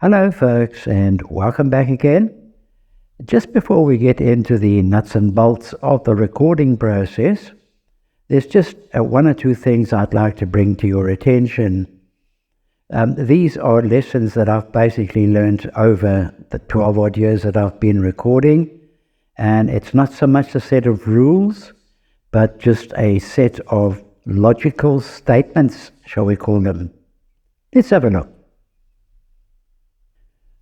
Hello, folks, and welcome back again. Just before we get into the nuts and bolts of the recording process, there's just one or two things I'd like to bring to your attention. These are lessons that I've basically learned over the 12 odd years that I've been recording, and it's not so much a set of rules, but just a set of logical statements, shall we call them. Let's have a look.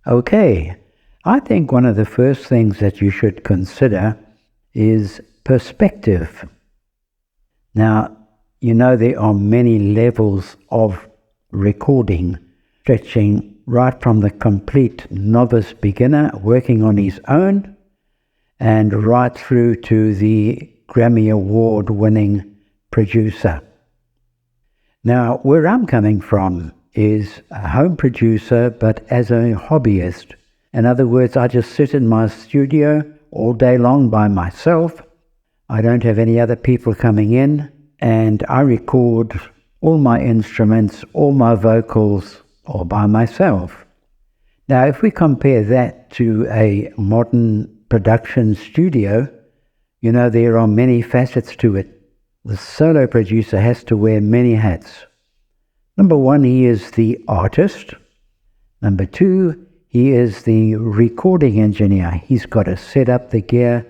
Okay, I think one of the first things that you should consider is perspective. Now, there are many levels of recording, stretching right from the complete novice beginner working on his own and right through to the Grammy Award winning producer. Now, where I'm coming from is a home producer, but as a hobbyist. In other words, I just sit in my studio all day long by myself. I don't have any other people coming in, and I record all my instruments, all my vocals, all by myself. Now, if we compare that to a modern production studio, there are many facets to it. The solo producer has to wear many hats. Number one, he is the artist. Number two, he is the recording engineer. He's got to set up the gear,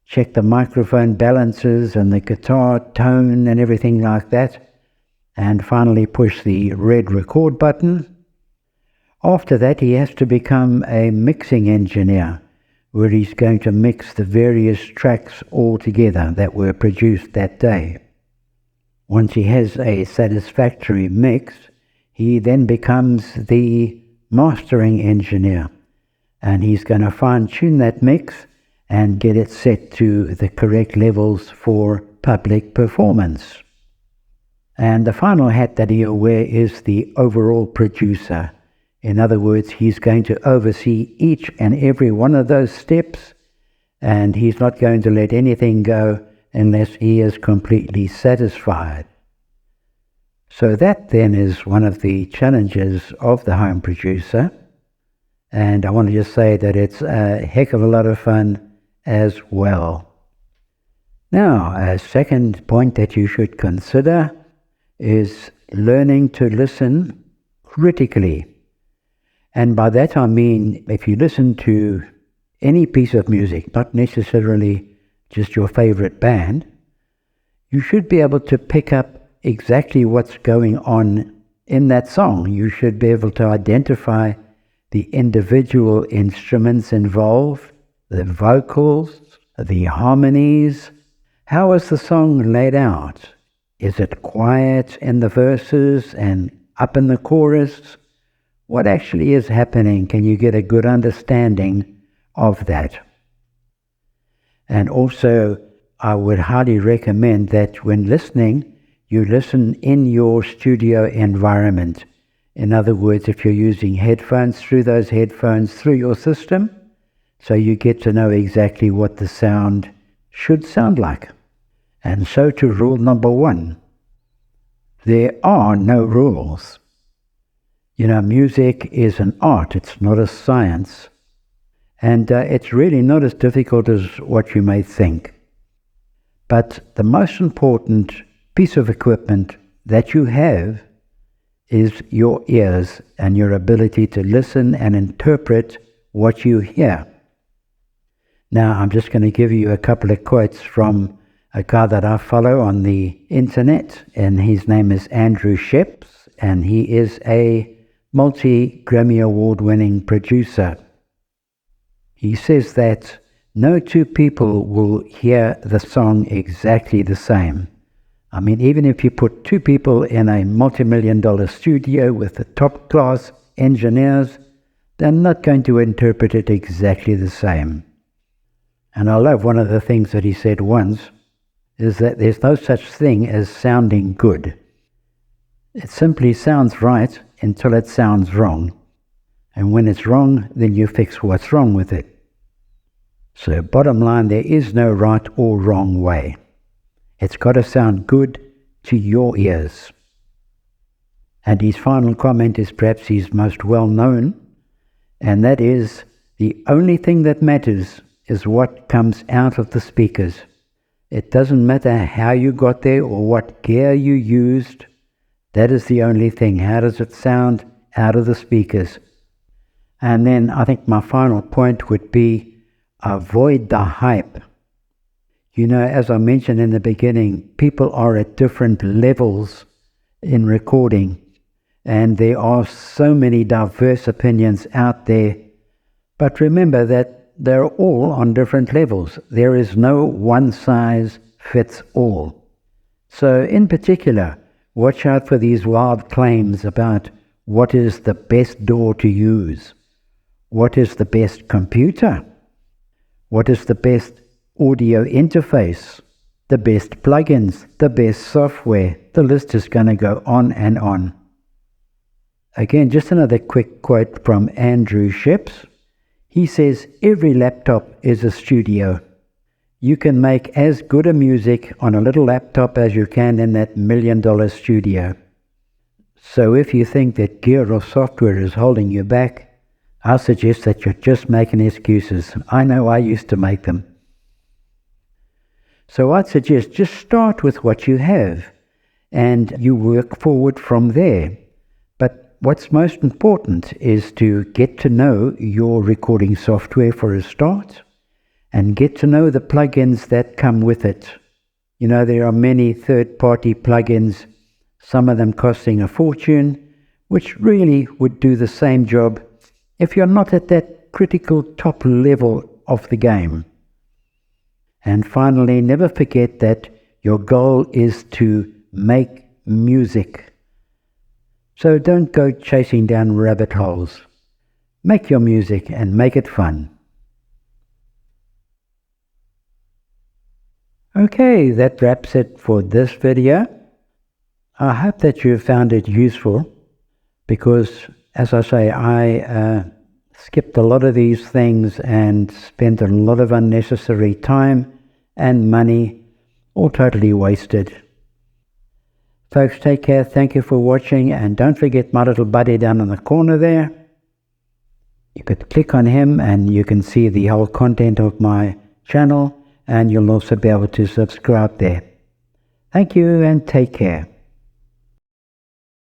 check the microphone balances and the guitar tone and everything like that, and finally push the red record button. After that, he has to become a mixing engineer, where he's going to mix the various tracks all together that were produced that day. Once he has a satisfactory mix, he then becomes the mastering engineer, and he's going to fine-tune that mix and get it set to the correct levels for public performance. And the final hat that he'll wear is the overall producer. In other words, he's going to oversee each and every one of those steps, and he's not going to let anything go unless he is completely satisfied. So that then is one of the challenges of the home producer, and I want to just say that it's a heck of a lot of fun as well. Now, a second point that you should consider is learning to listen critically. And by that I mean, if you listen to any piece of music, not necessarily just your favorite band, you should be able to pick up exactly what's going on in that song. You should be able to identify the individual instruments involved, the vocals, the harmonies. How is the song laid out? Is it quiet in the verses and up in the chorus? What actually is happening? Can you get a good understanding of that? And also, I would highly recommend that when listening, you listen in your studio environment. In other words, if you're using headphones, through those headphones, through your system, so you get to know exactly what the sound should sound like. And so to rule number one, there are no rules. Music is an art, it's not a science. And it's really not as difficult as what you may think. But the most important piece of equipment that you have is your ears and your ability to listen and interpret what you hear. Now, I'm just going to give you a couple of quotes from a guy that I follow on the internet, and his name is Andrew Sheps, and he is a multi-Grammy Award-winning producer. He says that no two people will hear the song exactly the same. I mean, even if you put two people in a multi-million-dollar studio with the top-class engineers, they're not going to interpret it exactly the same. And I love one of the things that he said once, is that there's no such thing as sounding good. It simply sounds right until it sounds wrong. And when it's wrong, then you fix what's wrong with it. So bottom line, there is no right or wrong way. It's got to sound good to your ears. And his final comment is perhaps his most well-known, and that is the only thing that matters is what comes out of the speakers. It doesn't matter how you got there or what gear you used. That is the only thing. How does it sound out of the speakers? And then I think my final point would be avoid the hype. You know, as I mentioned in the beginning, people are at different levels in recording, and there are so many diverse opinions out there. But remember that they're all on different levels. There is no one size fits all. So in particular, watch out for these wild claims about what is the best DAW to use, what is the best computer, what is the best audio interface, the best plugins, the best software. The list is going to go on and on. Again, just another quick quote from Andrew Sheps. He says, every laptop is a studio. You can make as good a music on a little laptop as you can in that $1 million studio. So if you think that gear or software is holding you back, I suggest that you're just making excuses. I know I used to make them. So I'd suggest just start with what you have and you work forward from there. But what's most important is to get to know your recording software for a start and get to know the plugins that come with it. You know, there are many third-party plugins, some of them costing a fortune, which really would do the same job if you're not at that critical top level of the game. And finally, never forget that your goal is to make music. So don't go chasing down rabbit holes. Make your music and make it fun. Okay, that wraps it for this video. I hope that you found it useful because, as I say, I skipped a lot of these things and spent a lot of unnecessary time and money, all totally wasted. Folks, take care. Thank you for watching, and don't forget my little buddy down in the corner there. You could click on him and you can see the whole content of my channel, and you'll also be able to subscribe there. Thank you and take care.